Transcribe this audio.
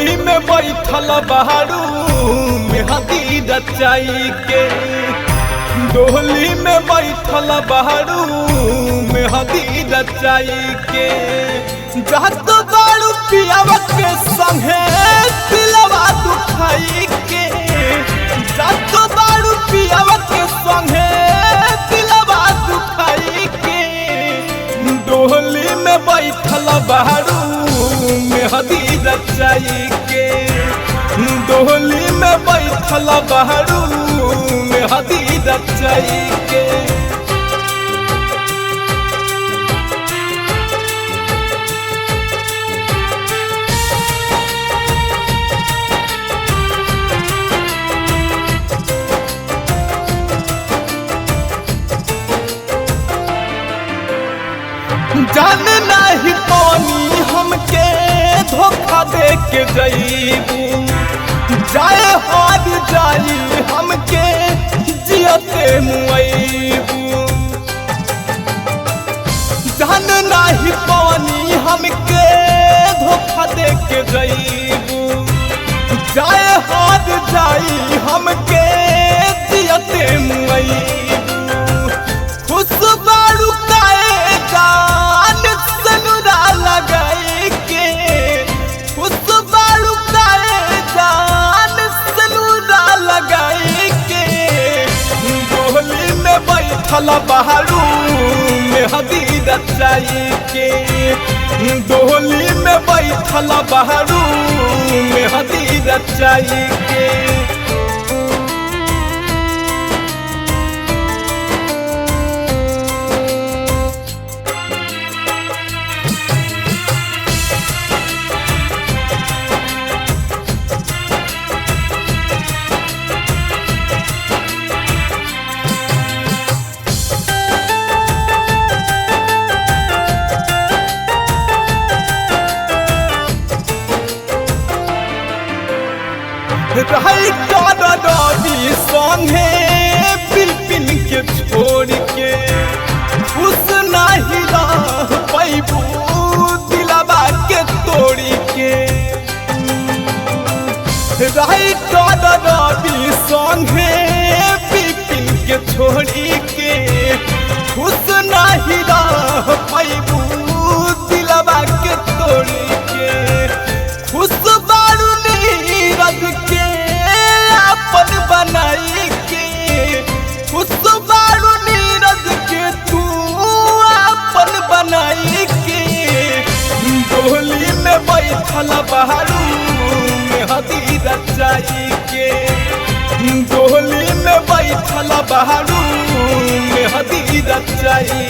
डोली में बैठल बहारू मेहंदी रचाई के, डोली में बैठल बहारू मेहंदी रचाई के। जात बारू पियावा के संगे दिलवा दुखाई के, जात बारू पियावा के संगे दिलवा दुखाई के। डोली में बैठल बहारू मेहंदी रचाई के, डोली में बैठल बहारू मेहंदी रचाई के। जान नहीं पानी हमके धोखा दे के जईबू, जाए हार जाई हमके जियते मुईबू। जान नहीं पानी हमके धोखा दे के जईबू, जाए हार जाई हमके जियते मुईबू। खुश बारू काए जान सनुरा लगाई के, खुश बारू काए जान सनुरा लगाई के। डोली में बैठल बहारू मेहंदी रचाई के, डोली में बैठल बहारू मेहंदी रचाई के। रही संगे बिपिन के छोड़ के, खुश नहीं रह पैबू दिलवा के तोड़ी के। रही संगे बिपिन के छोड़ी के, खुश नहीं रह पैबू दिलवा के तोड़ी के। खुश बारू नीरज के अपन बनाई के, खुश बारू नीरज के तू अपन बनाई के। डोली में बैठल बहारू मेहंदी रचाई के, डोली में बैठल बहारू मेहंदी रचाई